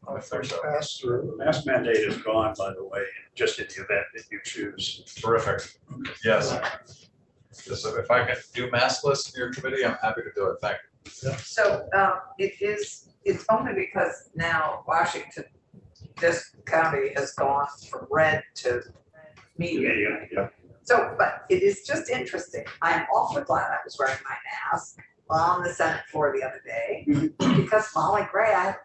I think so. Pass through. The mask mandate is gone, by the way, just in the event that you choose. Terrific. Yes. So if I can do maskless in your committee, I'm happy to do it. Thank you. So it's only because now Washington, this county has gone from red to medium. Yeah. So, but it is just interesting. I'm awfully glad I was wearing my mask on the Senate floor the other day because Molly Gray, I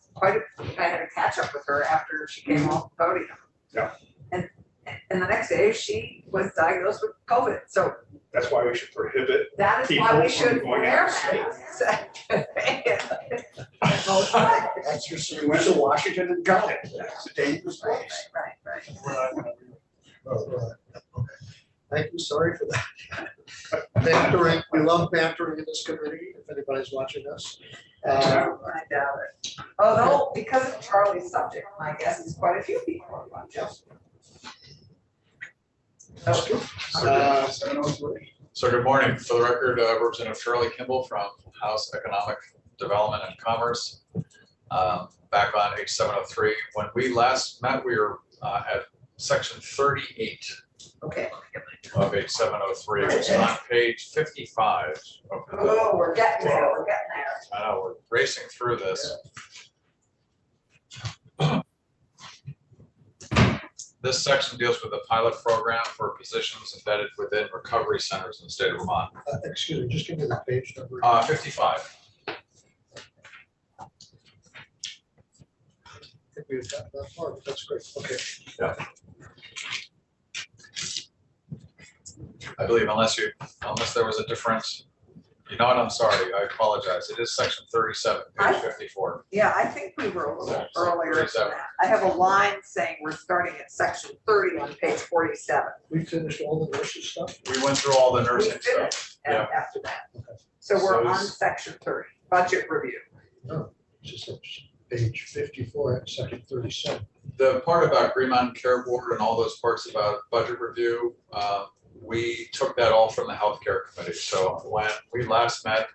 had a catch up with her after she came off the podium. Yeah. And the next day she was diagnosed with COVID. So That's why we should prohibit. that is people why we from should going wear out of state. masks. That's just, we went to Washington and got it. It's a dangerous place. Right. Okay. Thank you, sorry for that. Bantering, we love bantering in this committee, if anybody's watching us. I doubt it. Although, because of Charlie's subject, my guess is quite a few people are watching. That's good. So good morning. For the record, Representative Charlie Kimball from House Economic Development and Commerce. Back on page 703. When we last met, we were at section 38 Okay. of page 703, which is on page 55. Oh, we're getting there, I know, we're racing through this. This section deals with the pilot program for positions embedded within recovery centers in the state of Vermont. Excuse me, just give me the page number. 55. I think we've got that far, but that's great, okay. Yeah. I believe unless there was a difference, you know what, I'm sorry, I apologize. It is section 37, page 54. Yeah, I think we were a little earlier than 37. that. I have a line saying we're starting at section 30 on page 47. We finished all the nurses stuff? We went through all the We nursing stuff. finished Yeah. after that. So we're So on it's- section 30, budget review. No, it's just page 54, section 37. The part about Vermont Care Board and all those parts about budget review, we took that all from the healthcare committee. So when we last met,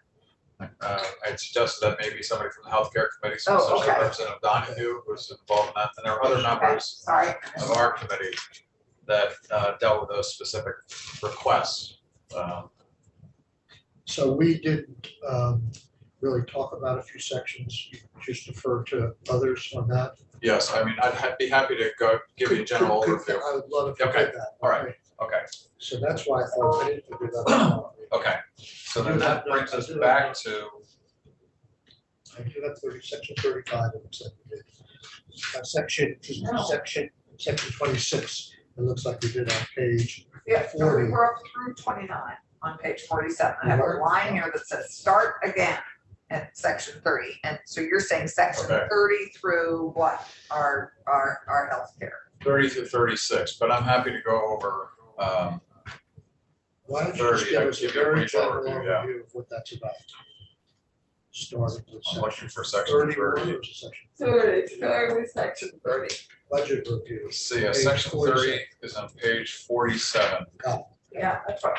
I suggested that maybe somebody from the healthcare committee, so Oh, okay. Representative Donahue was involved in that, and there are other Okay, members sorry. of our committee that dealt with those specific requests. So we didn't really talk about a few sections, you just defer to others on that. Yes, I mean, I'd be happy to go give you a general overview. I would love if you Okay, did that. all right. Okay, So that's why I thought I didn't do that. okay. So then that brings us back to, I do have 30, section 35, it looks like we did. Section 26, it looks like we did on page Yeah, so 40. we're up through 29 on page 47. I have a line here that says start again at section 30. And so you're saying section Okay. 30 through what? Our healthcare. 30 through 36, but I'm happy to go over. Why don't you just 30, give I us a give you a very brief general overview, yeah. overview of what that's about? Starting with I'm looking for section 31 30. or section 30, with section 30. budget review. See, yeah, Page section 30 47. is on page 47. Yeah, that's right.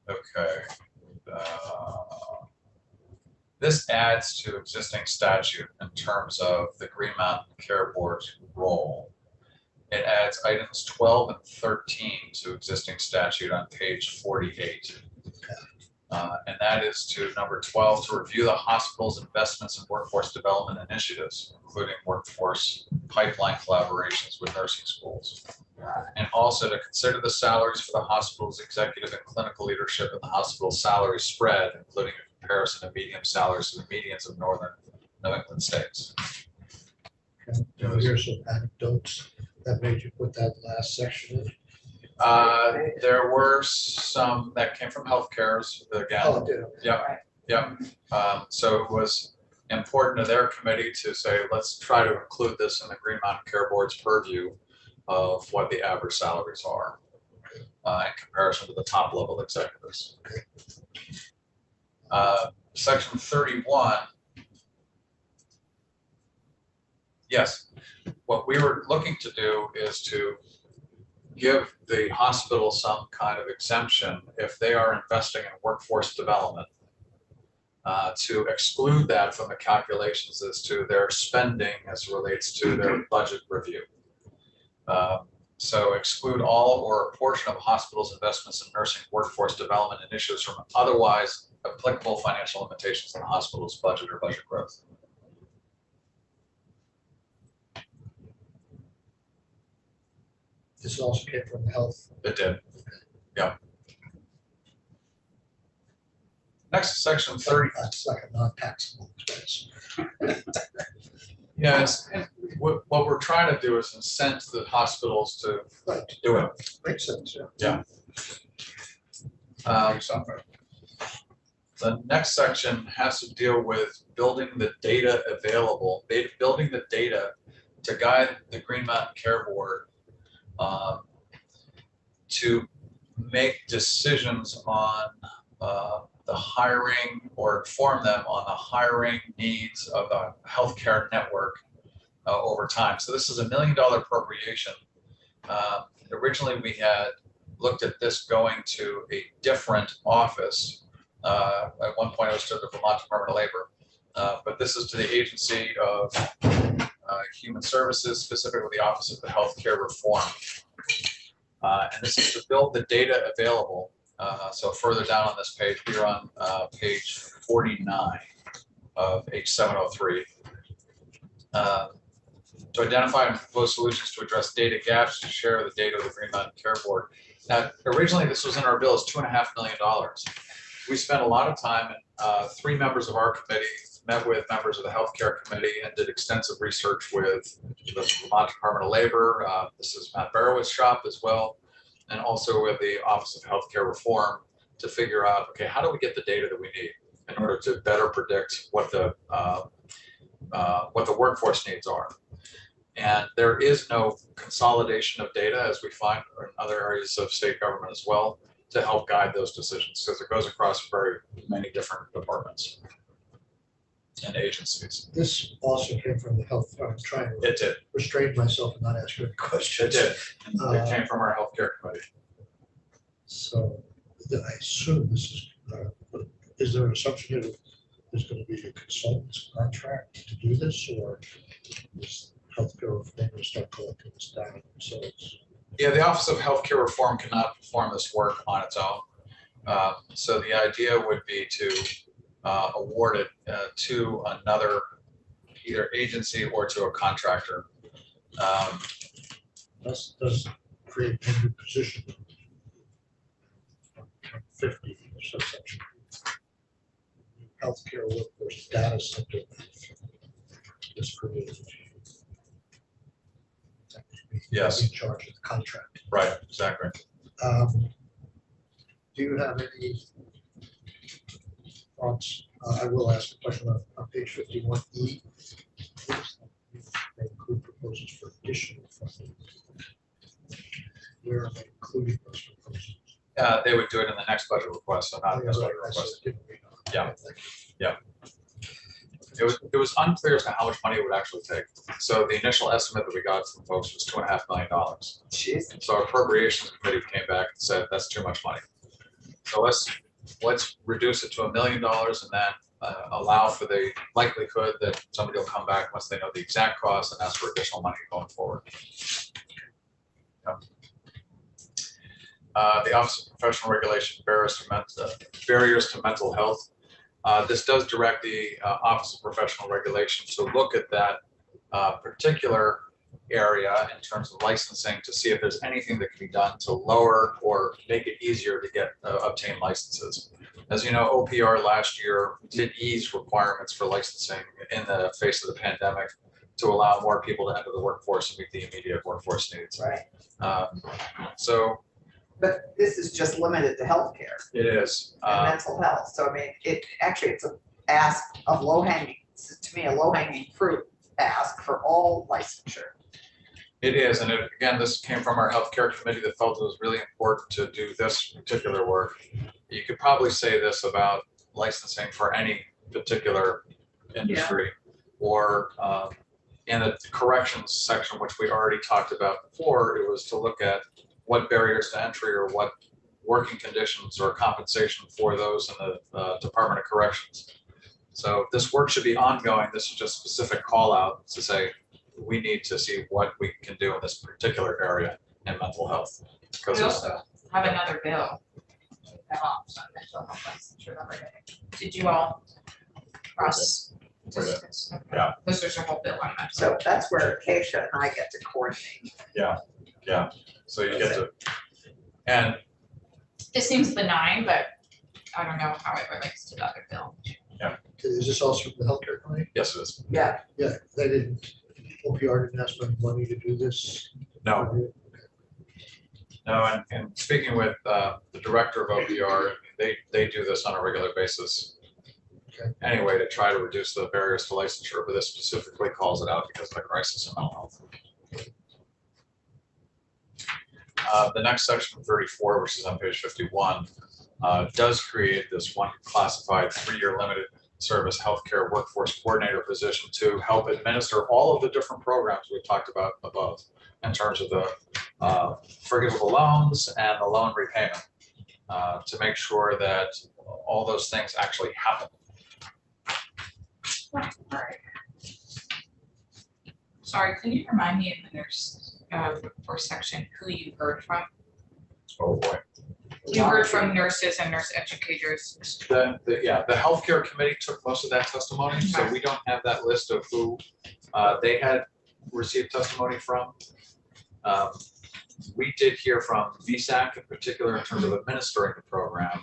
Okay. This adds to existing statute in terms of the Green Mountain Care Board's role. It adds items 12 and 13 to existing statute on page 48. And that is to number 12, to review the hospital's investments in workforce development initiatives, including workforce pipeline collaborations with nursing schools. And also to consider the salaries for the hospital's executive and clinical leadership and the hospital's salary spread, including a comparison of median salaries to the medians of northern New England states. Here's some anecdotes that made you put that last section in. There were some that came from healthcare's again. Oh, it did. Okay. Yeah. So it was important to their committee to say, let's try to include this in the Green Mountain Care Board's purview of what the average salaries are in comparison to the top level executives. Section 31. Yes, what we were looking to do is to give the hospital some kind of exemption if they are investing in workforce development to exclude that from the calculations as to their spending as relates to their budget review. So exclude all or a portion of hospitals' investments in nursing workforce development initiatives from otherwise applicable financial limitations on the hospital's budget or budget growth. This also came from the health. It did. Yeah. Next, section 30. That's like a non-taxable expense. Yeah, what we're trying to do is incent the hospitals to Right. do it. Makes sense, yeah. The next section has to deal with building the data available, building the data to guide the Green Mountain Care Board to make decisions on the hiring or inform them on the hiring needs of the healthcare network over time. So this is $1 million appropriation. Originally, we had looked at this going to a different office. At one point, it was to the Vermont Department of Labor, but this is to the Agency of Human Services, specifically the Office of the Healthcare Reform. And this is to build the data available. So further down on this page, we're on page 49 of H703. To identify and propose solutions to address data gaps to share the data of the Green Mountain Care Board. Now, originally this was in our bill as $2.5 million. We spent a lot of time, and 3 members of our committee met with members of the Healthcare Committee and did extensive research with the Vermont Department of Labor. This is Matt Barrowett's shop as well, and also with the Office of Healthcare Reform to figure out, okay, how do we get the data that we need in order to better predict what the workforce needs are. And there is no consolidation of data, as we find in other areas of state government as well, to help guide those decisions, because it goes across very many different departments and agencies. This also came from the health, I was trying to It did. restrain myself and not ask you any It questions. did. It came from our healthcare committee. So I assume this is there an assumption that there's going to be a consultant's contract to do this, or is healthcare reform going to start collecting this data themselves? Yeah, the Office of Healthcare Reform cannot perform this work on its own. So the idea would be to award it to another either agency or to a contractor. This does create a new position. 50 subsection. Healthcare workforce data center is created. Yes. In charge of the contract. Right, exactly. Do you have any thoughts? I will ask a question on page 51E. They include proposals for additional funding. Where are they including those proposals? They would do it in the next budget request, so not this budget I request. didn't read on. Yeah. Thank you. It was unclear as to how much money it would actually take. So the initial estimate that we got from folks was $2.5 million. Jeez. So our appropriations committee came back and said, that's too much money. So let's reduce it to $1 million and then allow for the likelihood that somebody will come back once they know the exact cost and ask for additional money going forward. The Office of Professional Regulation, barriers to mental health. This does direct the Office of Professional Regulation to look at that particular area in terms of licensing to see if there's anything that can be done to lower or make it easier to get obtain licenses. As you know, OPR last year did ease requirements for licensing in the face of the pandemic to allow more people to enter the workforce and meet the immediate workforce needs. Right. But this is just limited to healthcare It is. and mental health. So I mean, it's a ask of low-hanging, to me, a low-hanging fruit ask for all licensure. It is, and again, this came from our healthcare committee that felt it was really important to do this particular work. You could probably say this about licensing for any particular industry, or in the corrections section, which we already talked about before, it was to look at what barriers to entry or what working conditions or compensation for those in the Department of Corrections. So this work should be ongoing. This is just specific call out to say, we need to see what we can do in this particular area in mental health. Because We it's- also have another bill. On mental health licensure that we're getting. Did you all cross? We did. discuss? Okay. Yeah. Because there's a whole bill on that. So that's where Acacia and I get to coordinate. so you get to, and This seems benign, but I don't know how it relates to the other bill. Is this also from the healthcare company? yes, it is. Yeah, Yeah, they didn't, OPR didn't ask for any money to do this? No, no, and speaking with the director of OPR, they do this on a regular basis. Okay. Anyway, to try to reduce the barriers to licensure, but this specifically calls it out because of the crisis in mental health. The next section 34, which is on page 51, does create this one classified 3-year limited service healthcare workforce coordinator position to help administer all of the different programs we've talked about above in terms of the forgivable loans and the loan repayment, to make sure that all those things actually happen. Alright. Sorry, can you remind me in the nurse workforce section who you heard from? Oh, boy. You heard from nurses and nurse educators. The healthcare committee took most of that testimony, so we don't have that list of who they had received testimony from. We did hear from VSAC in particular in terms of administering the program.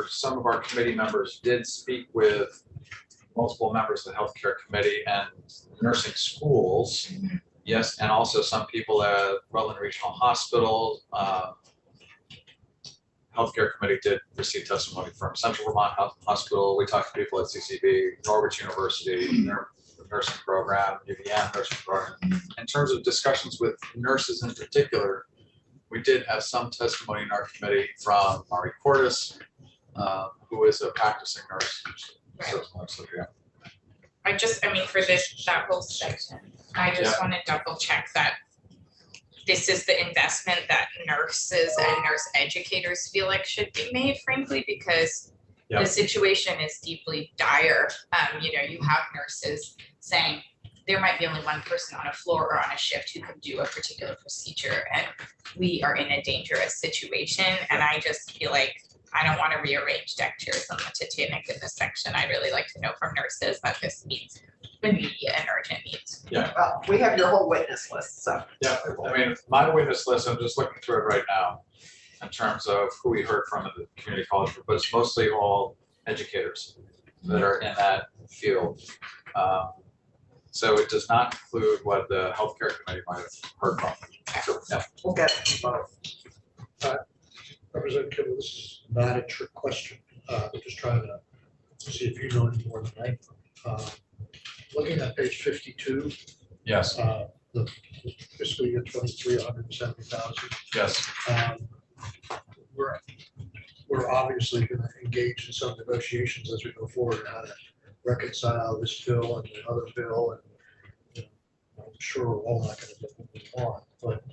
Some of our committee members did speak with multiple members of the healthcare committee and nursing schools. Yes, and also some people at Rutland Regional Hospital. Healthcare committee did receive testimony from Central Vermont Hospital. We talked to people at CCB, Norwich University, nursing program, UVM nursing program. In terms of discussions with nurses in particular, we did have some testimony in our committee from Mari Cordes, who is a practicing nurse. So, yeah. I mean, for that whole section, I just want to double check that this is the investment that nurses and nurse educators feel like should be made, frankly, because the situation is deeply dire. You have nurses saying there might be only one person on a floor or on a shift who can do a particular procedure, and we are in a dangerous situation. And I just feel like I don't want to rearrange deck chairs on the Titanic in this section. I'd really like to know from nurses that this meets immediate and urgent needs. well, we have your whole witness list, so. Yeah, I mean, my witness list, I'm just looking through it right now in terms of who we heard from at the community college, but it's mostly all educators that are in that field. So it does not include what the healthcare committee might have heard from. So, yeah. We'll get it both. Representative Kimball, this is not a trick question. We're just trying to see if you know any more than I know. Looking at page 52, Yes, the fiscal year 23, 170,000. yes, We're obviously going to engage in some negotiations as we go forward on how to reconcile this bill and the other bill, and I'm sure we're all not going to get what we want, but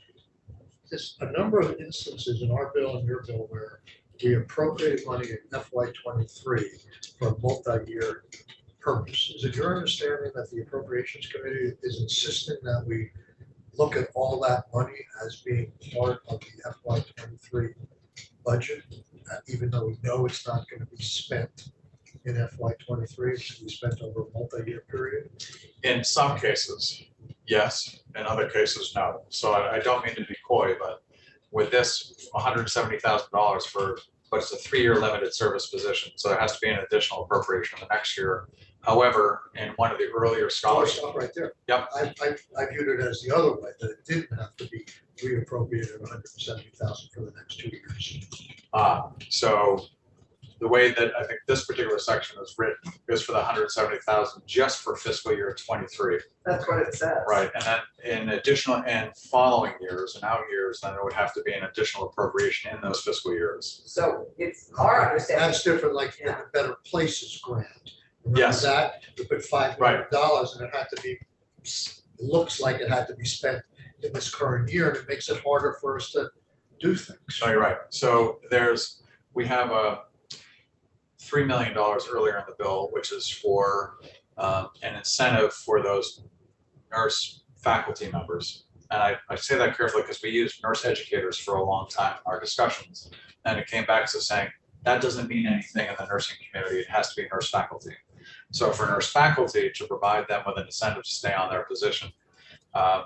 there's a number of instances in our bill and your bill where we appropriated money in FY23 for a multi-year purpose. Is it your understanding that the Appropriations Committee is insisting that we look at all that money as being part of the FY23 budget, even though we know it's not going to be spent in FY23, it's going to be spent over a multi-year period? in some cases, yes, in other cases, no. So I don't mean to be coy, but with this $170,000 but it's a 3-year limited service position, so there has to be an additional appropriation the next year. However, in one of the earlier scholarships. Stop right there. Yep. I viewed it as the other way, that it didn't have to be reappropriated 170,000 for the next 2 years. So the way that I think this particular section is written is for the 170,000 just for fiscal year 23. That's what it says. Right, and then in additional and following years and out years, then there would have to be an additional appropriation in those fiscal years. So it's our understanding. That's different, like the Yeah. Better Places grant. Remember Yes. that, you put $5 million and it had to be, it looks like it had to be spent in this current year, and it makes it harder for us to do things. No, you're right. So we have $3 million earlier in the bill, which is for an incentive for those nurse faculty members. And I say that carefully because we used nurse educators for a long time in our discussions. And it came back to saying, that doesn't mean anything in the nursing community. It has to be nurse faculty. So for nurse faculty, to provide them with an incentive to stay on their position,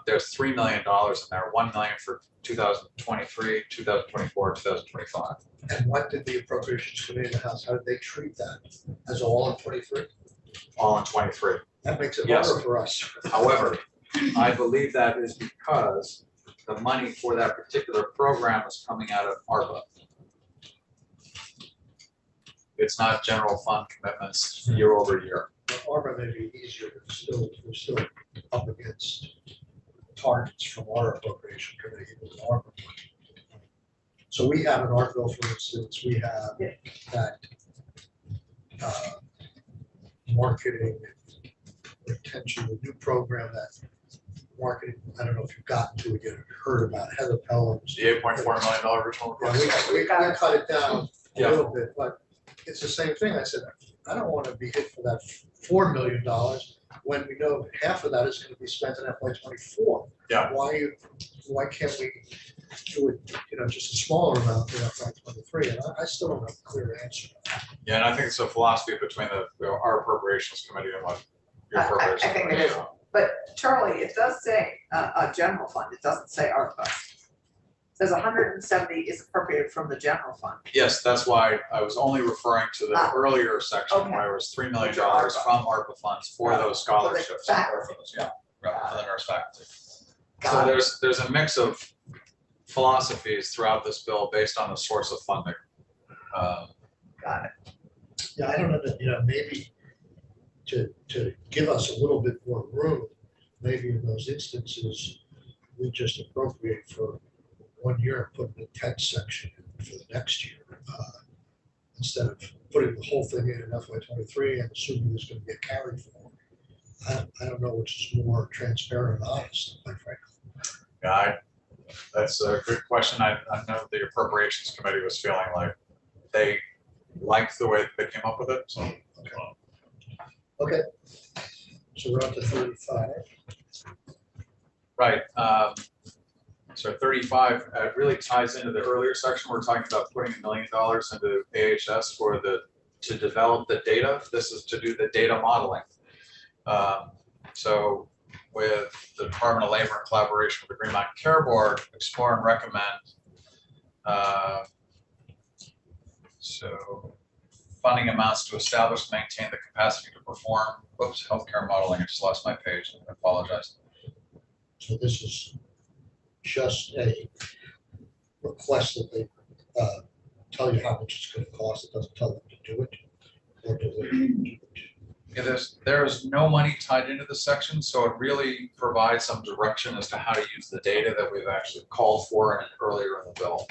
there's $3 million in there, $1 million for 2023, 2024, 2025. And what did the Appropriations Committee in the House, how did they treat that? As all in 23? All in 23. That makes it Yes. harder for us. However, I believe that is because the money for that particular program is coming out of ARPA. It's not general fund commitments year over year. ARPA may be easier, but we're still up against targets from our appropriation committee with ARPA. So we have an art bill, for instance, we have that marketing retention, a new program that marketing, I don't know if you've gotten to it yet, or heard about Heather Pelham's. The $8.4 million original Yeah, request. we cut it down a Yeah. little bit, but it's the same thing. I said, I don't want to be hit for that $4 million when we know half of that is going to be spent in FY '24. Yeah. Why can't we do it, just a smaller amount in FY '23? And I still don't have a clear answer to that. Yeah, and I think it's a philosophy between our appropriations committee and what your I appropriations think it committee is. But Charlie, it does say a general fund, it doesn't say ARPA. It says 170 is appropriated from the general fund. Yes, that's why I was only referring to the earlier section Okay. where it was $3 million Which are ARPA. from ARPA funds for those scholarships. faculty. Yeah, right, for the nurse faculty. So Got it. there's a mix of philosophies throughout this bill based on the source of funding. Got it. Yeah, I don't know, maybe to give us a little bit more room, maybe in those instances, we just appropriate for 1 year and put in a text section for the next year. Instead of putting the whole thing in FY '23 and assuming there's going to be a carry forward. I don't know which is more transparent and honest, quite frankly. Yeah, that's a good question. I know the appropriations committee was feeling like they liked the way that they came up with it, so. Okay, so we're on to 35. Right, so 35 really ties into the earlier section. We're talking about putting $1 million into AHS to develop the data. This is to do the data modeling. So with the Department of Labor in collaboration with the Vermont Care Board, explore and recommend. So funding amounts to establish and maintain the capacity to perform, healthcare modeling. I just lost my page, I apologize. So this is just a request that they tell you how much it's going to cost. It doesn't tell them to do it, or do they do it? Yeah, there's no money tied into the section, so it really provides some direction as to how to use the data that we've actually called for and earlier in the bill.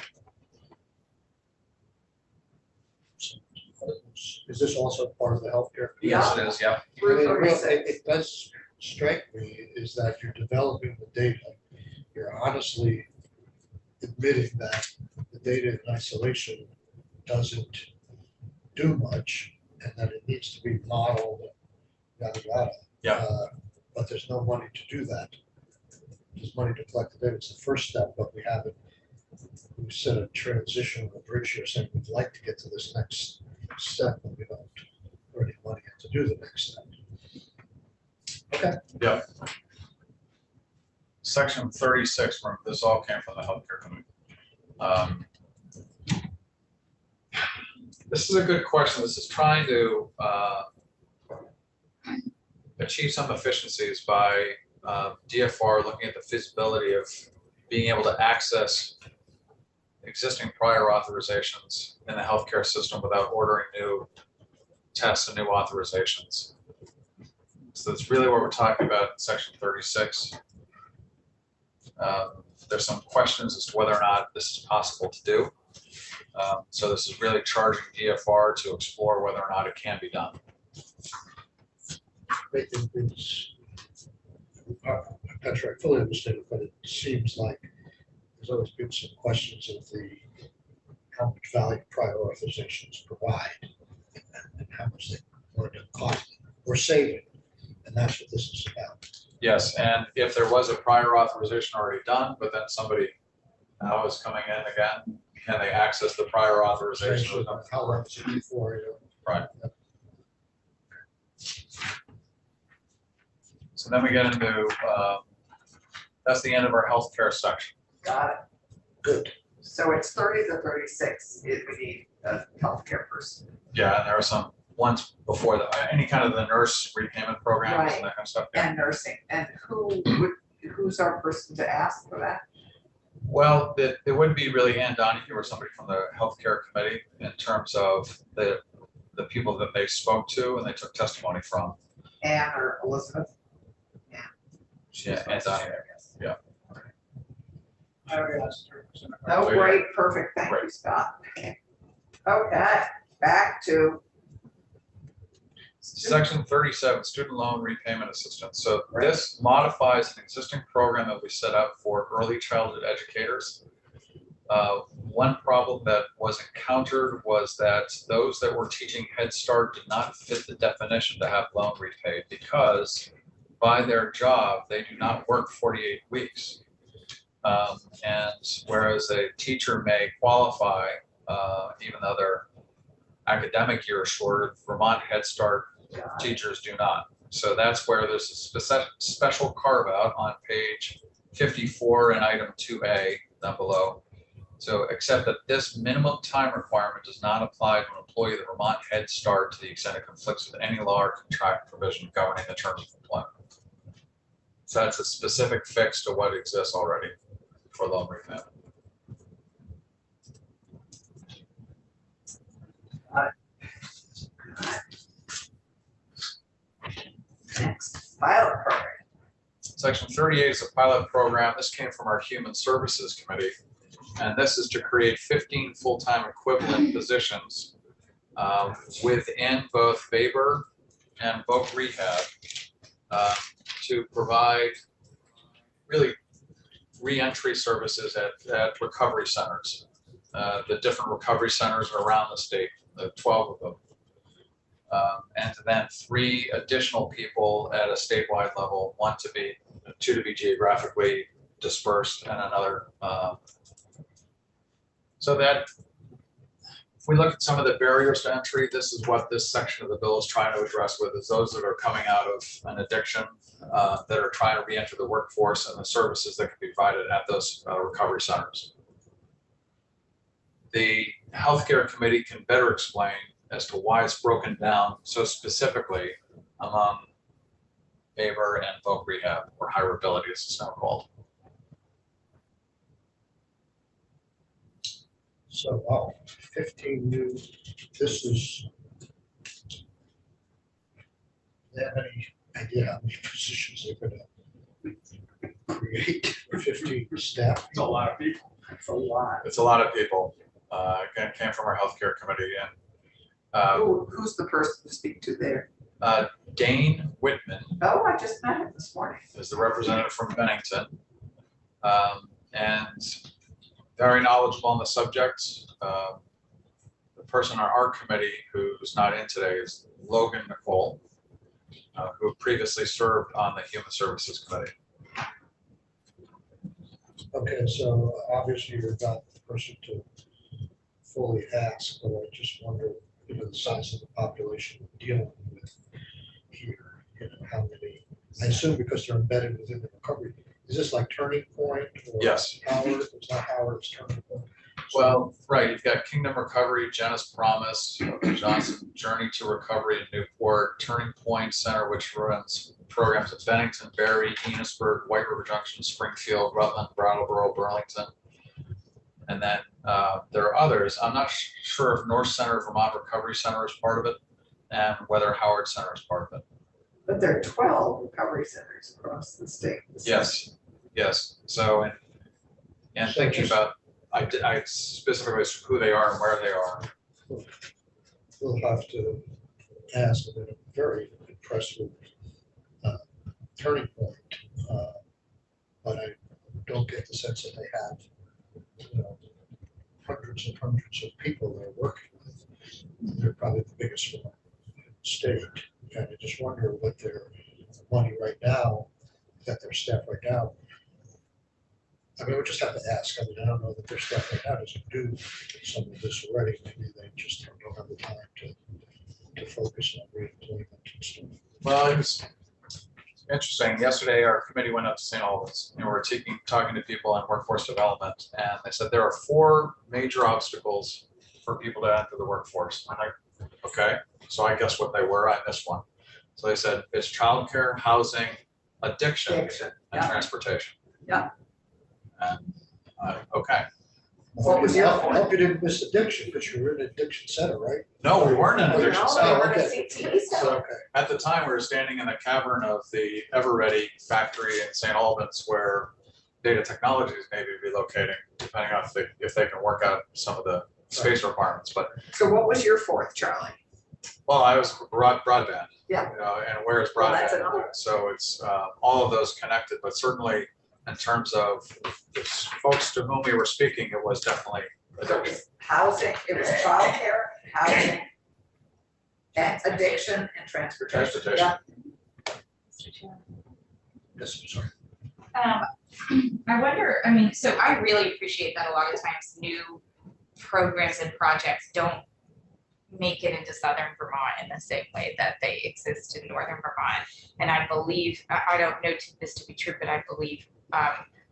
Is this also part of the healthcare? Yes, it is, yeah. I mean, it does strike me is that you're developing the data. You're honestly admitting that the data in isolation doesn't do much and that it needs to be modeled, yada, yada. Yeah. But there's no money to do that. There's money to collect the data. It's the first step, but we haven't. We set a transition, a bridge here saying we'd like to get to this next step, but we don't already money to do the next step. Okay. Yeah. Section 36, remember, this all came from the healthcare committee. This is a good question. This is trying to achieve some efficiencies by DFR looking at the feasibility of being able to access existing prior authorizations in the healthcare system without ordering new tests and new authorizations. So that's really what we're talking about in section 36. There's some questions as to whether or not this is possible to do. So this is really charging DFR to explore whether or not it can be done. I'm not sure I fully understand it, but it seems like there's always been some questions of how much value prior authorizations provide. and how much they are going to cost or saving. And that's what this is about. Yes, and if there was a prior authorization already done, but then somebody now is coming in again, can they access the prior authorization? with them? How long was it before? Right. So then we get into, that's the end of our healthcare section. Got it. Good. So it's 30 to 36 if we need a healthcare person. Yeah, and there are some ones before that, any kind of the nurse repayment programs Right. and that kind of stuff. Yeah. And nursing, and who's our person to ask for that? Well, it would be really Ann Donahue or somebody from the healthcare committee in terms of the people that they spoke to and they took testimony from. Anne or Elizabeth? Yeah, Ann Donahue. Yeah. I already asked her. Oh, great, perfect, thank you, Scott. Okay, back to. Section 37, student loan repayment assistance. So this modifies an existing program that we set up for early childhood educators. One problem that was encountered was that those that were teaching Head Start did not fit the definition to have loan repaid because by their job, they do not work 48 weeks. And whereas a teacher may qualify, even though their academic year is shorter, Vermont Head Start teachers do not. So that's where there's a special carve out on page 54 and item 2A down below. So except that this minimum time requirement does not apply to an employee of the Vermont Head Start to the extent it conflicts with any law or contract provision governing the terms of employment. So that's a specific fix to what exists already for loan repayment. Next, pilot program. Section 38 is a pilot program. This came from our Human Services Committee. And this is to create 15 full-time equivalent positions within both Weber and Voc Rehab to provide really reentry services at recovery centers. The different recovery centers around the state, the 12 of them. And then 3 additional people at a statewide level, 2 to be geographically dispersed, and another. So that if we look at some of the barriers to entry, this is what this section of the bill is trying to address with, is those that are coming out of an addiction that are trying to re-enter the workforce and the services that can be provided at those recovery centers. The healthcare committee can better explain as to why it's broken down so specifically among Weber and Voc Rehab, or hireability as it's now called. So, wow, 15 new, this is, do they have any idea how many positions they're gonna create for 15 staff? It's a lot of people. That's a lot. It's a lot of people. Again, came from our healthcare committee, and Who's the person to speak to there? Dane Whitman Oh, I just met him this morning. is the representative from Bennington, and very knowledgeable on the subject. The person on our committee who's not in today is Logan Nicole, who previously served on the Human Services Committee. Okay, so obviously you're not the person to fully ask, but I just wonder, the size of the population we're dealing with here, how many, I assume because they're embedded within the recovery. Is this like Turning Point? Or Yes. Howard, it's not Howard, it's Turning Point. So, Well, right, you've got Kingdom Recovery, Genesis Promise, Johnson Journey to Recovery in Newport, Turning Point Center, which runs programs at Bennington, Barry, Enosburg, White River Junction, Springfield, Rutland, Brattleboro, Burlington. And then there are others. I'm not sure if North Center Vermont Recovery Center is part of it and whether Howard Center is part of it. But there are 12 recovery centers across the state. Yes, yes. So, and So thinking just- about, I specifically who they are and where they are. We'll have to ask them in a very impressive Turning Point. But I don't get the sense that they have, hundreds and hundreds of people they're working with. They're probably the biggest one in the state. And I just wonder what their money right now, that their staff right now. I mean, we just have to ask. I mean, I don't know that their staff right now doesn't do some of this already. Maybe they just don't have the time to focus on reemployment and stuff. Well, it was interesting. Yesterday, our committee went up to St. Albans and we were talking to people in workforce development, and they said there are 4 major obstacles for people to enter the workforce. I'm like, okay, so I guess what they were, I missed one. So they said it's childcare, housing, addiction, and yeah. transportation. Yeah. And okay. What was your I point? hope you didn't miss addiction, because you were in addiction center, right? No, we weren't in Oh, addiction No, center. they were okay. a CTE So, center. okay. At the time, we were standing in the cavern of the Ever-Ready factory in St. Albans, where data technologies may be relocating, depending on if they can work out some of the space requirements. But So what was your 4th, Charlie? well, I was broadband. Yeah. You know, and where is Well, that's broadband? another. So it's all of those connected, but certainly in terms of the folks to whom we were speaking, it was definitely It addiction. was housing, it was childcare, housing, and addiction and transportation. Transportation. Yeah. Yes, I'm sorry. I wonder, I mean, so I really appreciate that a lot of times new programs and projects don't make it into Southern Vermont in the same way that they exist in Northern Vermont. And I believe, I don't know this to be true, but I believe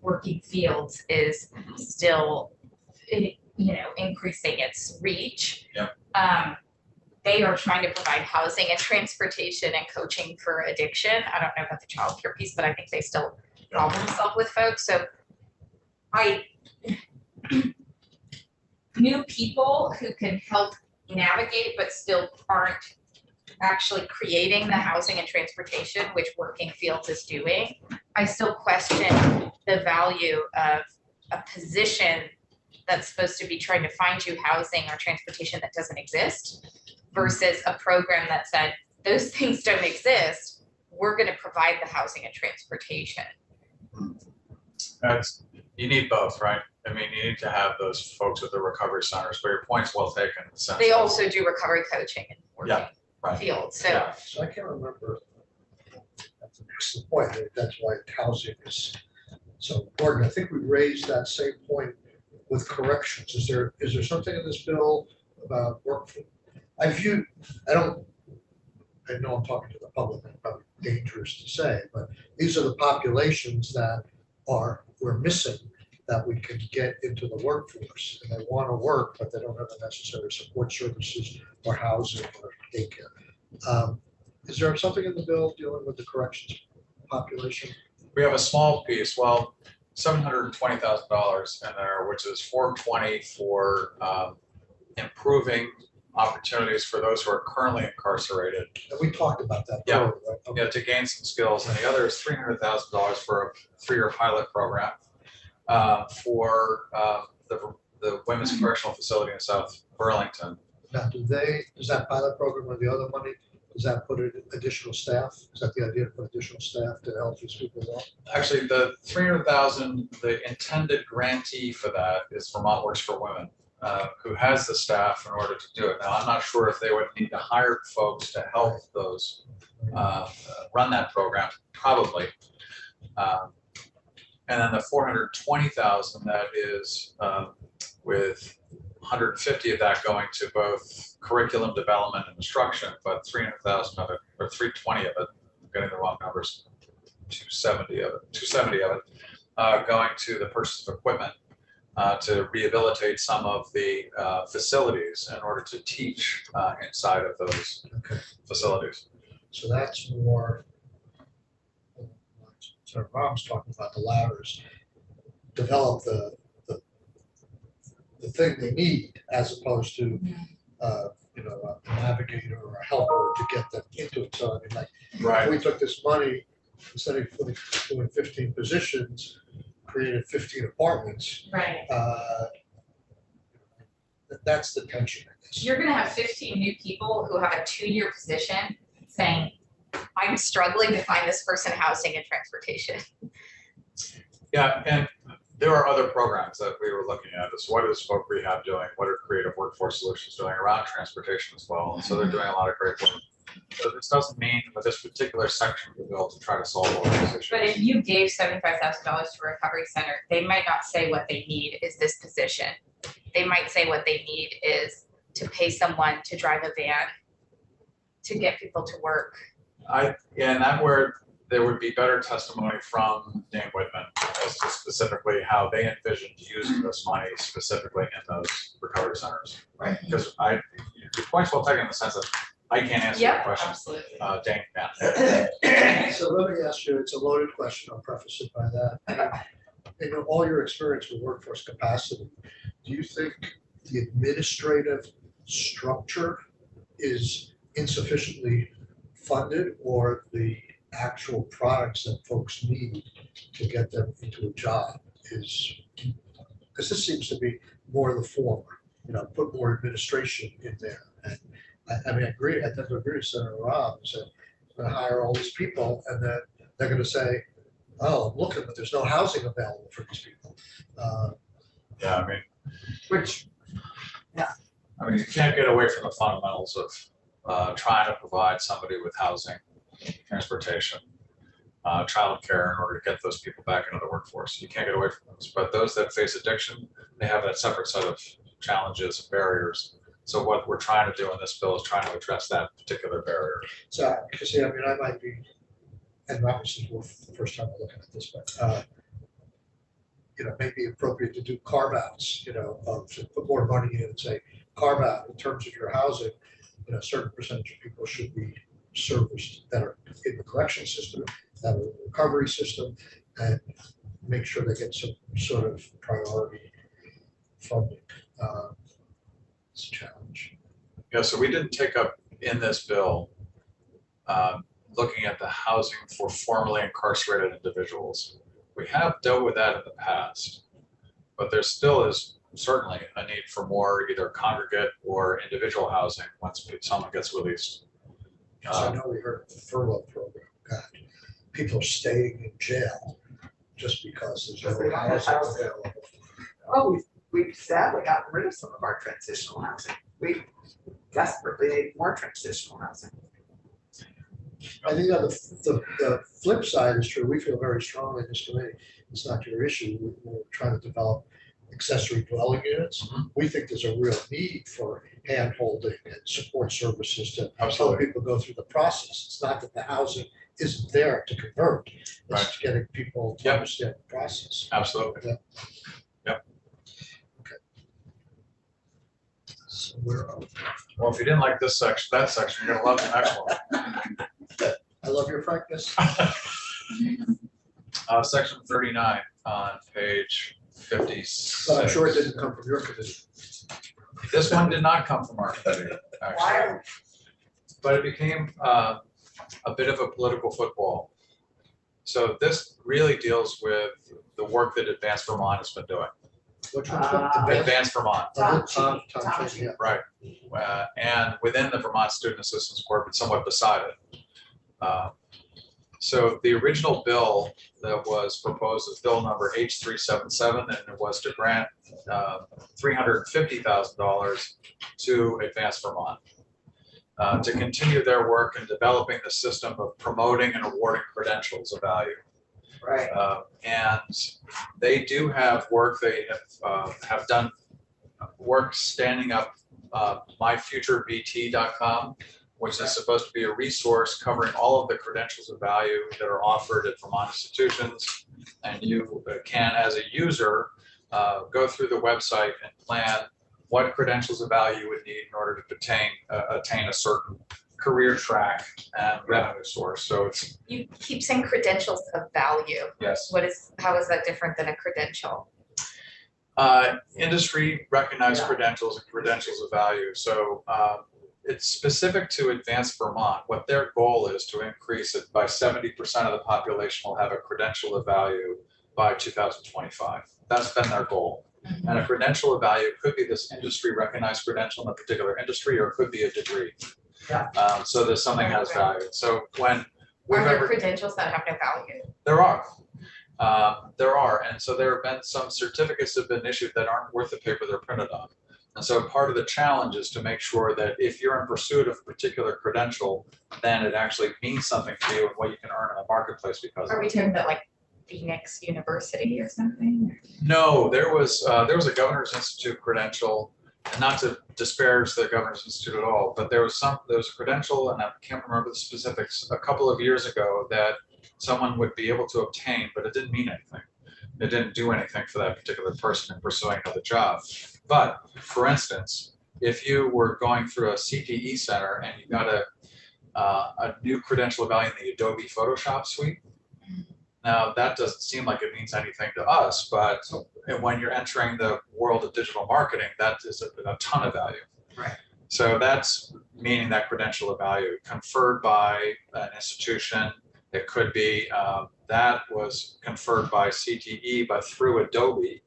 Working Fields is still, increasing its reach. Yep. They are trying to provide housing and transportation and coaching for addiction. I don't know about the childcare piece, but I think they still involve themselves with folks. So new people who can help navigate but still aren't actually creating the housing and transportation, which Working Fields is doing. I still question the value of a position that's supposed to be trying to find you housing or transportation that doesn't exist versus a program that said, those things don't exist, we're gonna provide the housing and transportation. You need both, right? I mean, you need to have those folks at the recovery centers, but your point's well taken. In the sense They that- also do recovery coaching and Working right. Fields, so. Yeah. So I can't remember. That's an excellent point. That's why housing is so important. I think we raised that same point with corrections. Is there something in this bill about work? I know I'm talking to the public, and probably dangerous to say, but these are the populations that we're missing, that we can get into the workforce, and they want to work, but they don't have the necessary support services or housing or daycare. Is there something in the bill dealing with the corrections population? We have a small piece, well, $720,000 in there, which is $420 for improving opportunities for those who are currently incarcerated. And we talked about that. Yeah. earlier, right? Okay. To gain some skills, and the other is $300,000 for a 3-year pilot program for the women's correctional facility in South Burlington. Now, does that pilot program or the other money, does that put additional staff? Is that the idea, to put additional staff to help these people out? Actually, the $300,000, the intended grantee for that is Vermont Works for Women, who has the staff in order to do it. Now, I'm not sure if they would need to hire folks to help those run that program, probably. And then the $420,000, that is with 150 of that going to both curriculum development and instruction, but 300,000 of it, or 320 of it, I'm getting the wrong numbers, 270 of it, going to the purchase of equipment to rehabilitate some of the facilities in order to teach inside of those facilities. So that's more, so Rob's talking about the ladders, develop the thing they need, as opposed to, a navigator or a helper to get them into it. So I mean, like, if we took this money, instead of doing 15 positions, created 15 apartments, Right. That's the tension, I guess. You're gonna have 15 new people who have a 2-year position saying, I'm struggling to find this person housing and transportation. Yeah, and there are other programs that we were looking at. Is what is Folk Rehab doing? What are Creative Workforce Solutions doing around transportation as well? And so they're doing a lot of great work. So this doesn't mean with this particular section of the bill to try to solve all these issues. But if you gave $75,000 to a recovery center, they might not say what they need is this position. They might say what they need is to pay someone to drive a van to get people to work. And that where there would be better testimony from Dan Whitman as to specifically how they envisioned using this money specifically in those recovery centers. Right. Because your point's well taken in the sense that I can't answer your question. Absolutely. Dan can. So let me ask you, it's a loaded question, I'll preface it by that. In all your experience with workforce capacity, do you think the administrative structure is insufficiently funded, or the actual products that folks need to get them into a job is, because this seems to be more the former, put more administration in there. And I mean, I agree, I tend to agree with Senator Rob, that we're gonna hire all these people and then they're gonna say, oh, I'm looking, but there's no housing available for these people. Yeah, I mean, Which, you can't get away from the fundamentals of trying to provide somebody with housing, transportation, childcare in order to get those people back into the workforce. You can't get away from those. But those that face addiction, they have that separate set of challenges and barriers. So what we're trying to do in this bill is trying to address that particular barrier. So, because I mean, I might be, and obviously we're the first time we're looking at this, but it may be appropriate to do carve outs, to put more money in and say, carve out in terms of your housing, a certain percentage of people should be serviced that are in the correction system, that are in the recovery system, and make sure they get some sort of priority funding. It's a challenge. Yeah, so we didn't take up in this bill looking at the housing for formerly incarcerated individuals. We have dealt with that in the past, but there still is certainly a need for more either congregate or individual housing once someone gets released. I know we heard the furlough program, God, people are staying in jail just because there's no housing available. oh, we've sadly gotten rid of some of our transitional housing. We desperately need more transitional housing. I think on the flip side is true. We feel very strongly in this committee. It's not your issue. We're trying to develop accessory dwelling units. Mhm. We think there's a real need for hand holding and support services to help Absolutely. people go through the process. It's not that the housing isn't there to convert. It's Right. just getting people to Yep. understand the process. Absolutely. So we're, Well, if you didn't like this section, that section, you're gonna love the next one. I love your frankness. Section 39 on page 56. But I'm sure it didn't come from your committee. This one did not come from our committee, actually, Why, but it became a bit of a political football. So this really deals with the work that Advanced Vermont has been doing. Which one's Advanced Vermont, Tom Tom Chen, yeah. right. And within the Vermont Student Assistance Corps, but somewhat beside it. So the original bill that was proposed is bill number H377, and it was to grant $350,000 to Advanced Vermont to continue their work in developing the system of promoting and awarding credentials of value. right, And they do have work, they have done work standing up myfuturevt.com, which is supposed to be a resource covering all of the credentials of value that are offered at Vermont institutions. And you can, as a user, go through the website and plan what credentials of value you would need in order to attain a certain career track and revenue source. So it's, You keep saying credentials of value. yes. How is that different than a credential? Industry recognized credentials and credentials of value. So it's specific to Advanced Vermont. What their goal is to increase it by 70% of the population will have a credential of value by 2025. That's been their goal. Mhm. And a credential of value could be this industry recognized credential in a particular industry, or it could be a degree. Yeah. So there's something has value. So when we've Are there ever, credentials that have no value? there are. There are, and so there have been some certificates that have been issued that aren't worth the paper they're printed on. And so part of the challenge is to make sure that if you're in pursuit of a particular credential, then it actually means something to you and what you can earn in the marketplace because of Are we it. talking about like Phoenix University or something? No, there was a Governor's Institute credential, and not to disparage the Governor's Institute at all, but there was a credential, and I can't remember the specifics, a couple of years ago that someone would be able to obtain, but it didn't mean anything. It didn't do anything for that particular person in pursuing another job. But for instance, if you were going through a CPE center and you got a new credential value in the Adobe Photoshop suite, now that doesn't seem like it means anything to us, but when you're entering the world of digital marketing, that is a ton of value. Right. So that's meaning that credential of value conferred by an institution. It could be that was conferred by CTE, but through Adobe.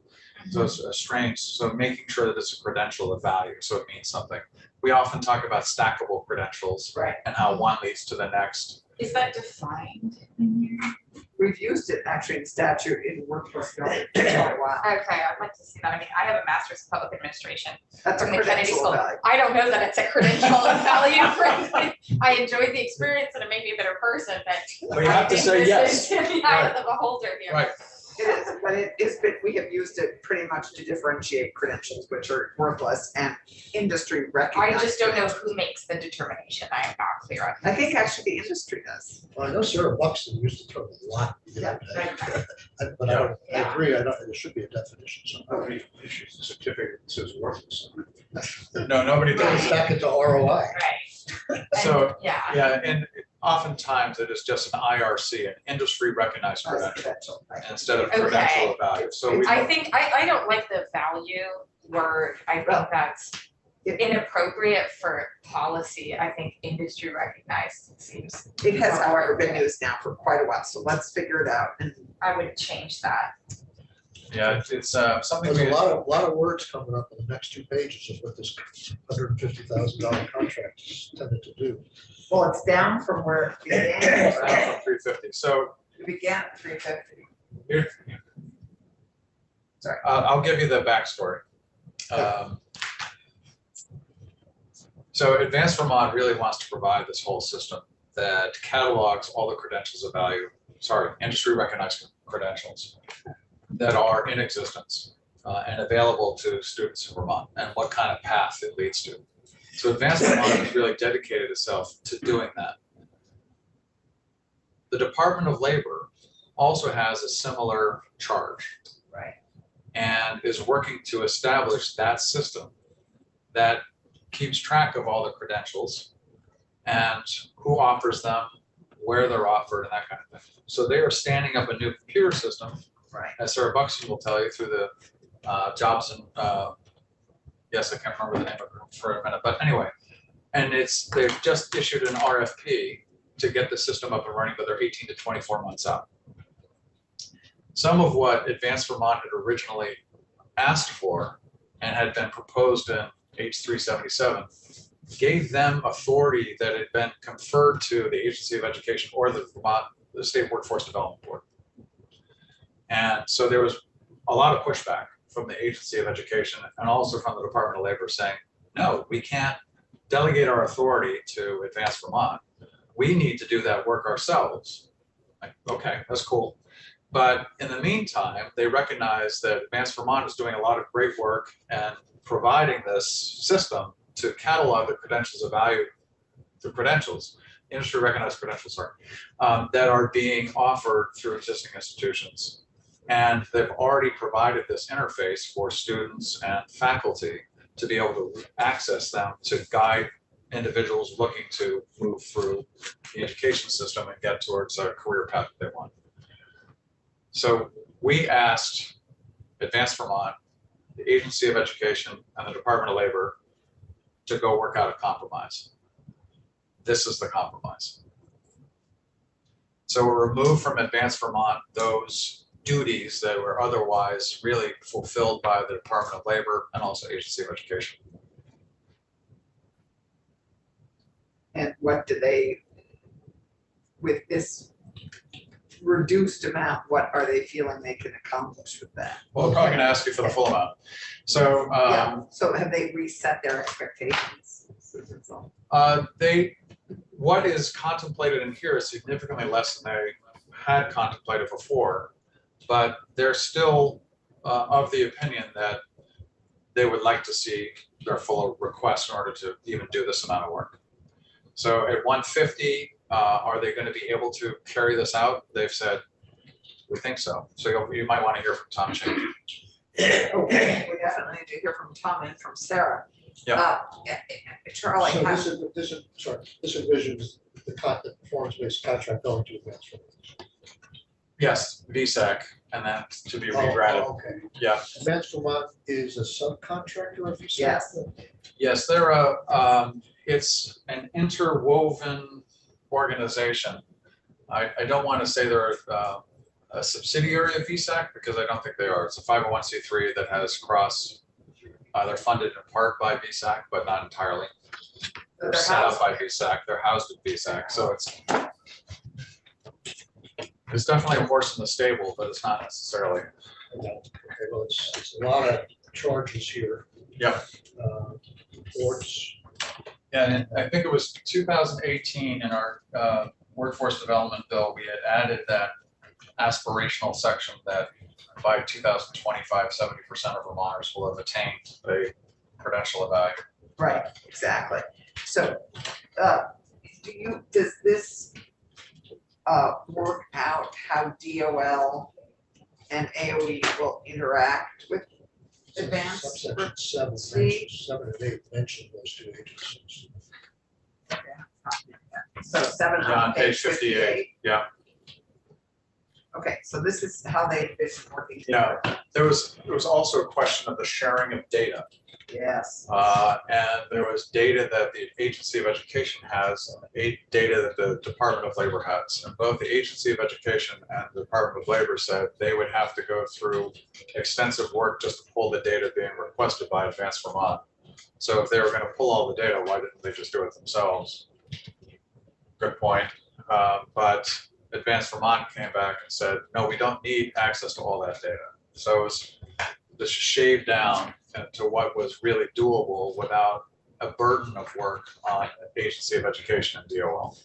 So it's a strange, so making sure that it's a credential of value, so it means something. We often talk about stackable credentials Right. and how one leads to the next. Is that defined in here? We've used it actually in statute in workforce development for a while. Okay, I'd like to see that. I mean, I have a master's in public administration That's a from the Kennedy credential School. value. I don't know that it's a credential of value, frankly. I enjoyed the experience and it made me a better person, but But you have to say yes. this is the eye of the beholder here. Right. It is, but it is, but we have used it pretty much to differentiate credentials, which are worthless and industry I recognized. just don't know credentials. who makes the determination. I am not clear on. I think actually the industry does. Well, I know Sarah Buxton used the term a lot the other day. Right. But I Yeah. agree, there should be a definition somewhere. Nobody issues a certificate that says worthless on it. No, nobody It goes does. back into ROI. Right. So, And, yeah. yeah, and oftentimes it is just an IRC, an industry recognized As a credential, credential, right. instead of Okay. credential of value. So we, I think, I don't like the value word. I think that's inappropriate for policy. I think industry recognized seems, It has, however, been used now for quite a while, so let's figure it out. And I would change that. yeah, it's something There's we, a lot of words coming up in the next 2 pages of what this $150,000 contract is intended to do. well, it's down from where it began, down right? from 350. So It began at 350. here, Sorry. I'll give you the backstory. So Advanced Vermont really wants to provide this whole system that catalogs all the credentials of value, industry recognized credentials that are in existence and available to students in Vermont and what kind of path it leads to. So Advanced Vermont has really dedicated itself to doing that. The Department of Labor also has a similar charge. Right. And is working to establish that system that keeps track of all the credentials and who offers them, where they're offered, and that kind of thing. So they are standing up a new computer system, Right. as Sarah Buxton will tell you, through the jobs and yes, I can't remember the name of it for a minute, but anyway. And they've just issued an RFP to get the system up and running, but they're 18 to 24 months out. Some of what Advanced Vermont had originally asked for and had been proposed in H377 gave them authority that had been conferred to the Agency of Education or the State Workforce Development Board. And so there was a lot of pushback from the Agency of Education and also from the Department of Labor saying, no, we can't delegate our authority to Advanced Vermont. We need to do that work ourselves. Like, okay, that's cool. But in the meantime, they recognize that Advanced Vermont is doing a lot of great work and providing this system to catalog the credentials of value, the credentials, industry recognized credentials, that are being offered through existing institutions. And they've already provided this interface for students and faculty to be able to access them to guide individuals looking to move through the education system and get towards a career path they want. So we asked Advanced Vermont, the Agency of Education, and the Department of Labor to go work out a compromise. This is the compromise. So we're removed from Advanced Vermont those duties that were otherwise really fulfilled by the Department of Labor and also Agency of Education. And what do they, with this reduced amount, what are they feeling they can accomplish with that? Well, I'm probably gonna ask you for the full amount. So, Yeah, so have they reset their expectations? what is contemplated in here is significantly less than they had contemplated before, but they're still of the opinion that they would like to see their full request in order to even do this amount of work. So at 150, are they going to be able to carry this out? They've said, we think so. So you might want to hear from Tom Cheney. Okay, we definitely need to hear from Tom and from Sarah. Yeah. Charlie, So how- this envisions the performance-based contract going to advance from. Yes, VSAC, and then to be Oh, regraded. okay. Yeah. Advance Vermont is a subcontractor of VSAC? Yes. Yes, it's an interwoven organization. I don't want to say they're a subsidiary of VSAC because I don't think they are. It's a 501c3 that has they're funded in part by VSAC, but not entirely. They're set up by VSAC. They're housed at VSAC, so it's definitely a horse in the stable, but it's not necessarily. Okay, well, it's a lot of charges here. Yep. Reports. Yeah, and I think it was 2018 in our workforce development bill, we had added that aspirational section that by 2025, 70% of Vermonters will have attained a credential evaluation. Right, exactly. So, does this work out how DOL and AOE will interact with advanced? Subsection 7, See? 7 and 8 mention those two agencies. So 7 Yeah, on page 58. Yeah. Okay, so this is how they envision working Yeah. together. There was also a question of the sharing of data. Yes. And there was data that the Agency of Education has and data that the Department of Labor has. And both the Agency of Education and the Department of Labor said they would have to go through extensive work just to pull the data being requested by Advance Vermont. So if they were going to pull all the data, why didn't they just do it themselves? Good point. But Advance Vermont came back and said, no, we don't need access to all that data. So it was just shaved down to what was really doable without a burden of work on Agency of Education and DOL.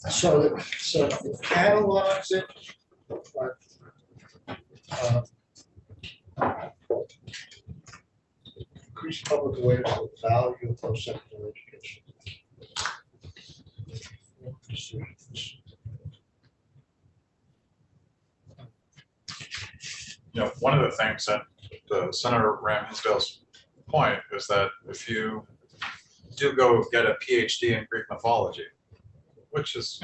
So it catalogs it, but increase public awareness of the value of post-secondary education. You know, one of the things that the Senator Ram Hinsdale's point is that if you do go get a PhD in Greek mythology, which is,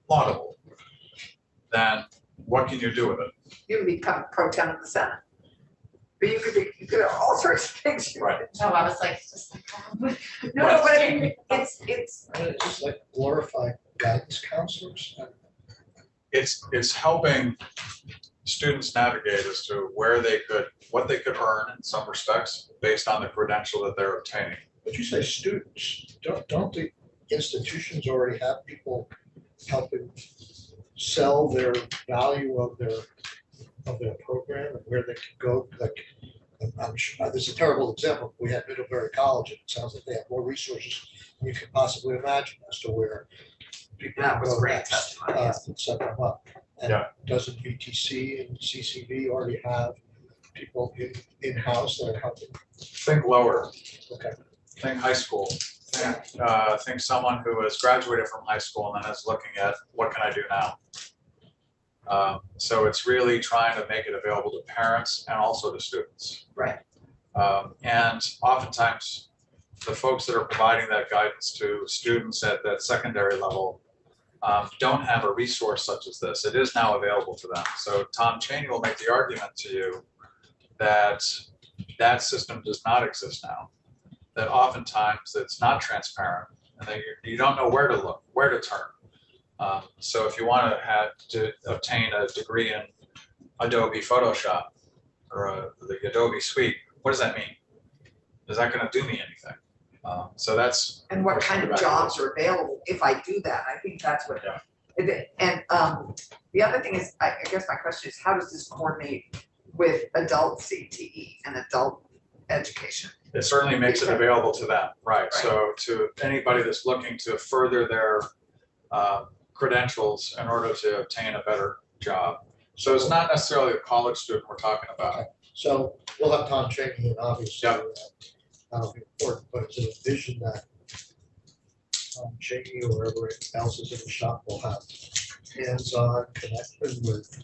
laudable, then what can you do with it? You can become pro tem of the Senate. But you could do all sorts of things. Right. No, I was like, just like. No, but I mean, it's, It's just like glorified guidance counselors. It's helping students navigate as to what they could earn in some respects based on the credential that they're obtaining. But you say students, don't the institutions already have people helping sell their value of their program and where they can go? Like, I'm sure this is a terrible example. We had Middlebury College, and it sounds like they have more resources than you could possibly imagine as to where people That can was go great next, testimony, yes. and set them up. And Yeah. doesn't VTC and CCV already have people in-house that are helping? Think lower, Okay. think high school. Think someone who has graduated from high school and then is looking at what can I do now. So it's really trying to make it available to parents and also to students. right. And oftentimes, the folks that are providing that guidance to students at that secondary level don't have a resource such as this. It is now available to them. So Tom Cheney will make the argument to you that that system does not exist now, that oftentimes it's not transparent and that you don't know where to look, where to turn. So if you want to obtain a degree in Adobe Photoshop or the Adobe Suite, what does that mean? Is that going to do me anything? So that's. And what kind of jobs are available if I do that? I think that's what. Yeah. And the other thing is, I guess my question is, how does this coordinate with adult CTE and adult education? It certainly makes it available to them, right? So to anybody that's looking to further their credentials in order to obtain a better job. So it's not necessarily a college student we're talking about. So we'll have Tom Cheney, and obviously Yep. that'll be important, but is it a vision that Tom Cheney or whoever else is in the shop will have hands-on connection with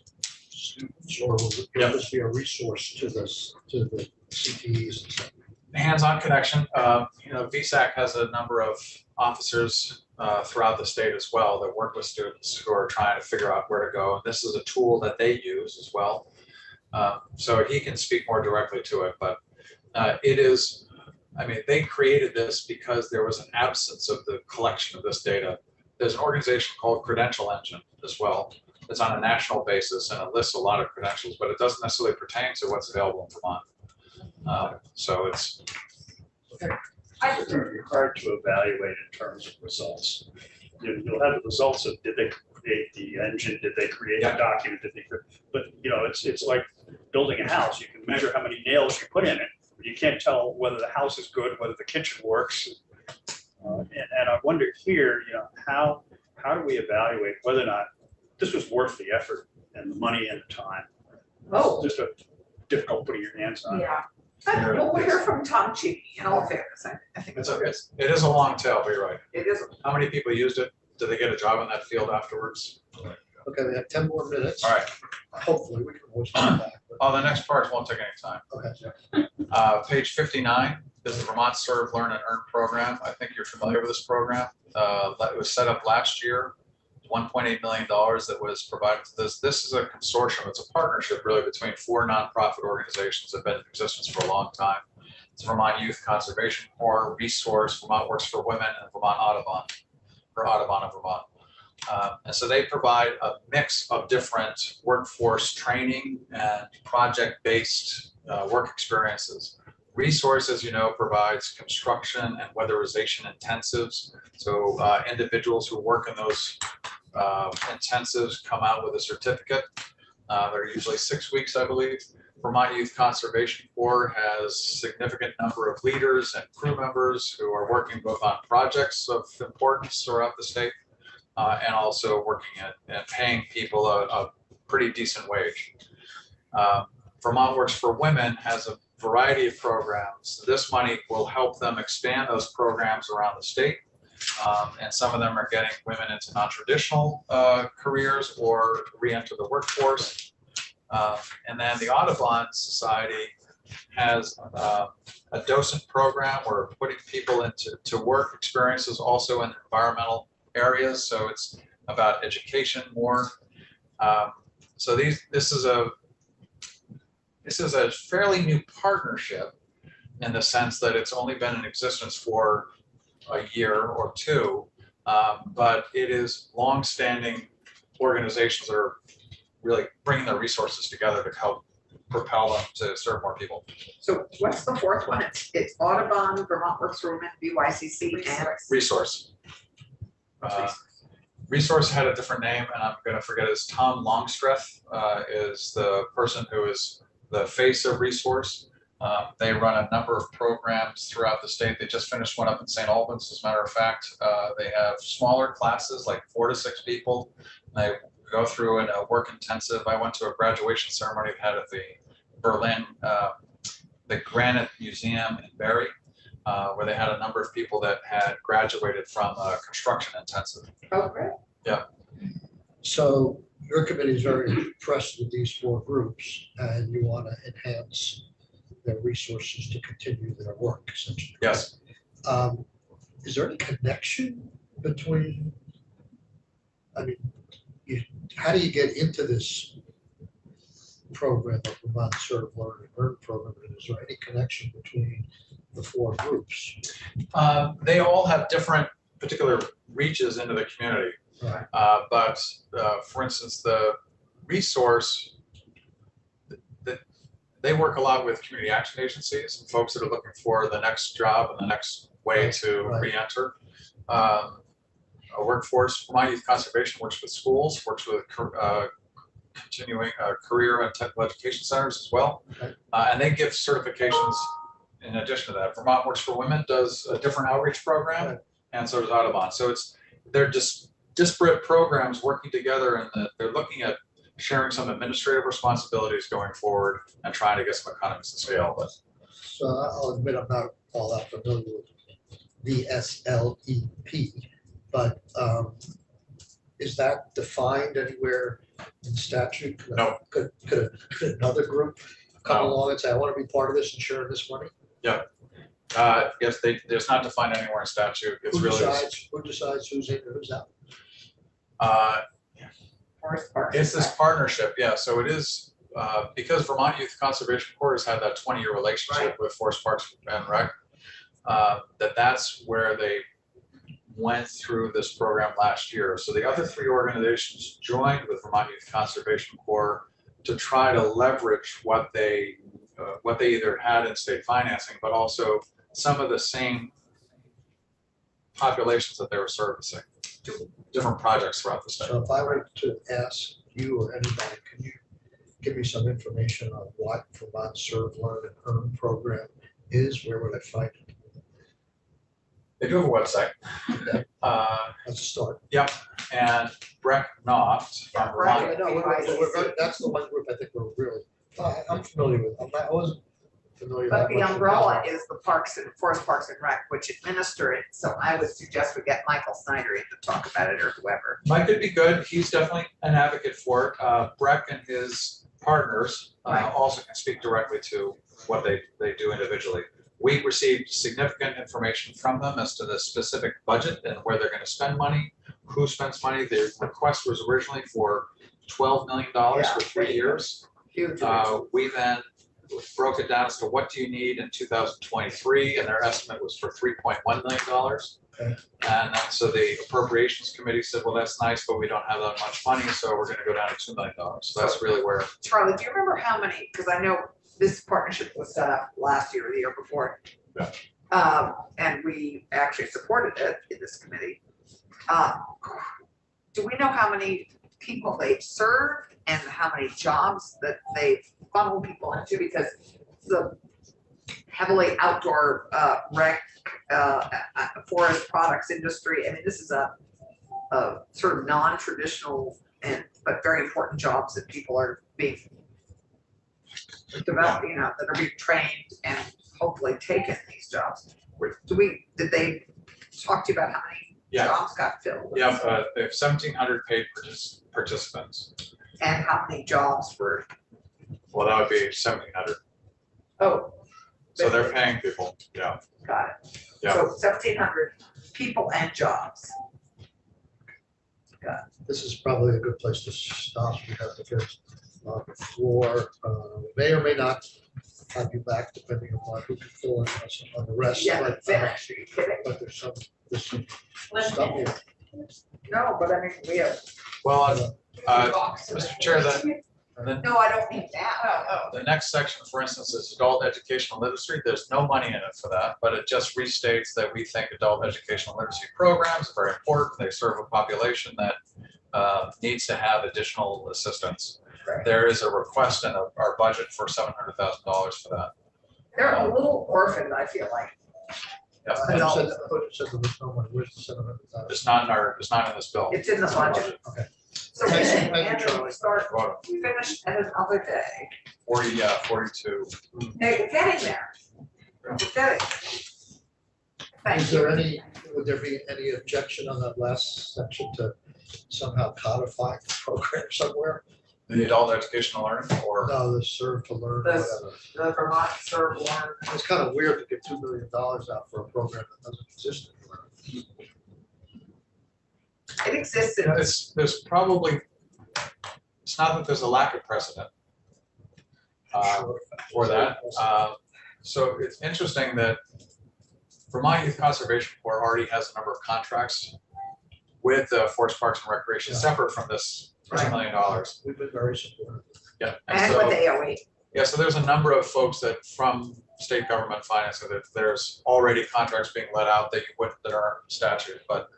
students, or will Yep. this be a resource to this, to the CTEs and stuff? Hands-on connection. VSAC has a number of officers throughout the state as well that work with students who are trying to figure out where to go. And this is a tool that they use as well. So he can speak more directly to it, but it is, they created this because there was an absence of the collection of this data. There's an organization called Credential Engine as well. It's on a national basis and it lists a lot of credentials, but it doesn't necessarily pertain to what's available in Vermont. So it's. You're hard to evaluate in terms of results. You'll have the results of, did they create the engine, did they create a document, did they, but it's like building a house. You can measure how many nails you put in it, but you can't tell whether the house is good, whether the kitchen works. And I wonder here, how do we evaluate whether or not this was worth the effort and the money and the time? Oh. Just difficult putting your hands on it. Yeah. Well, we'll hear from Tom Cheney, in all fairness. I think It is a long tail, but you're right. it is. How many people used it? Did they get a job in that field afterwards? Okay, we have 10 more minutes. All right. Hopefully, we can always come back. but- Oh, the next part won't take any time. Okay. Page 59 is the Vermont Serve, Learn, and Earn program. I think you're familiar with this program. It was set up last year. $1.8 million that was provided to this. This is a consortium. It's a partnership really between 4 nonprofit organizations that have been in existence for a long time. It's Vermont Youth Conservation Corps, Resource, Vermont Works for Women, and Vermont Audubon, or Audubon of Vermont. And so they provide a mix of different workforce training and project-based work experiences. Resource, as you know, provides construction and weatherization intensives. So individuals who work in those intensives come out with a certificate. They're usually 6 weeks, I believe. Vermont Youth Conservation Corps has significant number of leaders and crew members who are working both on projects of importance throughout the state and also working and paying people a pretty decent wage. Vermont Works for Women has a variety of programs. This money will help them expand those programs around the state. And some of them are getting women into non-traditional careers or re-enter the workforce. And then the Audubon Society has a docent program where putting people into work experiences also in environmental areas. So it's about education more. So this is a fairly new partnership in the sense that it's only been in existence for a year or two, but it is long-standing organizations that are really bringing their resources together to help propel them to serve more people. So what's the fourth one? It's Audubon, Vermont Works for Women, BYCC, and Resource. Resource had a different name, and I'm going to forget it. It's Tom Longstreth is the person who is the face of Resource. They run a number of programs throughout the state. They just finished one up in St. Albans, as a matter of fact. They have smaller classes, like 4 to 6 people. They go through in a work intensive. I went to a graduation ceremony they had at the Berlin, the Granite Museum in Barrie, where they had a number of people that had graduated from a construction intensive. Oh, great. Yeah. So your committee is very impressed with these 4 groups, and you want to enhance their resources to continue their work, essentially. Yes. Is there any connection between, how do you get into this program, the Vermont Serve, Learn, and Earn program? And is there any connection between the 4 groups? They all have different particular reaches into the community. Right. But for instance, the Resource, they work a lot with community action agencies and folks that are looking for the next job and the next way to Right. re-enter. A workforce, Vermont Youth Conservation works with schools, works with continuing career and technical education centers as well. Okay. And they give certifications in addition to that. Vermont Works for Women does a different outreach program, Right. and so does Audubon. So they're just disparate programs working together, and they're looking at sharing some administrative responsibilities going forward and trying to get some economies of scale. But So I'll admit I'm not all that familiar with VSLEP, but is that defined anywhere in statute? No. Could another group come No. along and say, I want to be part of this and share this money? yes, it's not defined anywhere in statute. It's Who really decides who's in and who's out? Forest Park. it's this partnership, yeah. So it is because Vermont Youth Conservation Corps has had that 20-year relationship Right. with Forest Parks and Rec. That's where they went through this program last year. So the other 3 organizations joined with Vermont Youth Conservation Corps to try to leverage what they either had in state financing, but also some of the same populations that they were servicing, different projects throughout the state. So if I were to ask you or anybody, can you give me some information on what Vermont Serve, Learn, and Earn program is? Where would I find it? They do have a website. Okay. That's a start. And Breck Knopf from Yeah, right. Vermont. No, that's the one group I think we're really, I'm familiar with. I wasn't familiar. But that the much with umbrella that. is the Parks and Forest Parks and Rec, which administer it, so I would suggest we get Michael Snyder in to talk about it, or whoever. Mike could be good. He's definitely an advocate for it. Breck and his partners Right. also can speak directly to what they do individually. We received significant information from them as to the specific budget and where they're going to spend money, who spends money. The request was originally for $12 million Yeah, for 3 years. Huge. We then broke it down as to what do you need in 2023, and their estimate was for $3.1 million. Okay. And then so the appropriations committee said, well, that's nice, but we don't have that much money, so we're going to go down to $2 million. So that's really where. Charlie, do you remember how many, because I know this partnership was set up last year or the year before. Yeah. And we actually supported it in this committee. Do we know how many people they've served and how many jobs that they've funneled people into? Because the heavily outdoor rec forest products industry, I mean, this is a sort of non-traditional but very important jobs that people are being developed, that are being trained and hopefully taken these jobs. Did they talk to you about how many jobs got filled? Yeah, they have 1,700 paid participants. And how many jobs were, Well, that would be 1,700. oh, So they're paying people, yeah. got it. Yeah. So 1,700 people and jobs. This is probably a good place to stop. We have the first floor. We may or may not have you back depending upon who can fill in on the rest. Yeah, But, finish, are you kidding? but there's some stuff here. No, but I mean, we have. Well, Mr. Chair, No, I don't mean that. the next section, for instance, is adult educational literacy. There's no money in it for that, but it just restates that we think adult educational literacy programs are very important. They serve a population that needs to have additional assistance. Right. There is a request in our budget for $700,000 for that. They're a little orphaned, I feel like. Yeah. I thought you said there was no money. Where's the 700,000? It's not in this bill. It's in the budget. Okay. So we Thank you, and Charlie. we start, we finish at another day. 42. Hey, we're getting there. We're getting there. Thank Is you. there would there be any objection on that last section to somehow codify the program somewhere? The adult educational learning or? No, the serve to learn, This- whatever. The Vermont Serve Learn. It's kind of weird to get $2 million out for a program that doesn't exist anywhere. It exists in, There's probably, it's not that there's a lack of precedent Sure. for that. So it's interesting that Vermont Youth Conservation Corps already has a number of contracts with Forest Parks and Recreation, Yeah. separate from this $2 million. We've been very supportive. Yeah, and with so, AOE. yeah, so there's a number of folks that from state government financing, that there's already contracts being let out that you wouldn't, that aren't statute, but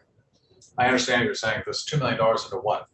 I understand you're saying this $2 million into what,